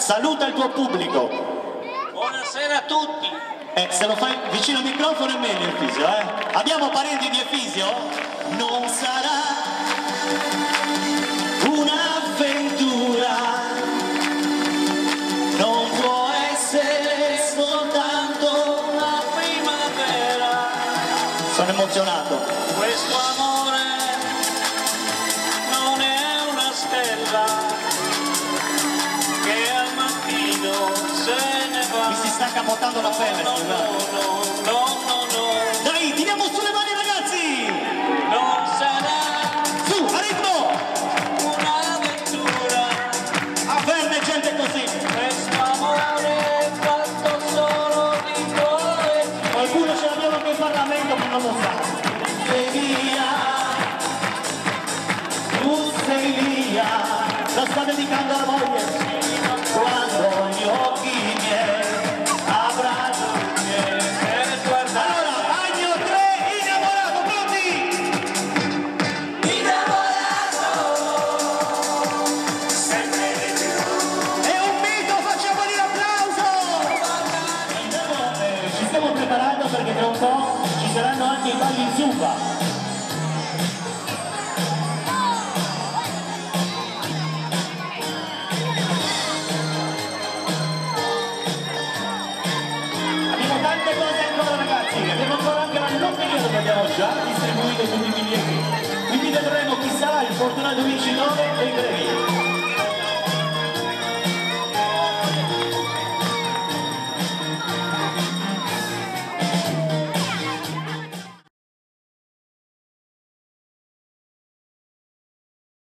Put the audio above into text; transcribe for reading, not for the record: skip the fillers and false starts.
saluta il tuo pubblico. Buonasera a tutti. Se lo fai vicino al microfono è meglio Efisio, eh? Abbiamo parenti di Efisio? Non sarà un'avventura, non può essere soltanto La primavera, Sono emozionato. questo amore non è una stella che al mattino se ne va. Mi si sta capottando la pelle, No, no, no, no, no, Dai, tiriamo sulle mani ragazzi! non sarà Su, a ritmo! un'avventura, Avverne gente così! questo amore è fatto solo di poesia. Qualcuno ce l'abbiamo anche in Parlamento ma non lo sa. Sei via, tu sei via, lo sta dedicando alla moglie. Quando gli occhi miei avranno Per guardare allora, agno 3, innamorato, pronti? sempre di più. È un mito, facciamogli l'applauso! Ci stiamo preparando perché tra un po' ci saranno anche i balli in zumba. Abbiamo tante cose ancora ragazzi, abbiamo ancora anche la lotteria che abbiamo già distribuito tutti i biglietti. Quindi vedremo chi sarà il fortunato vincitore dei premi.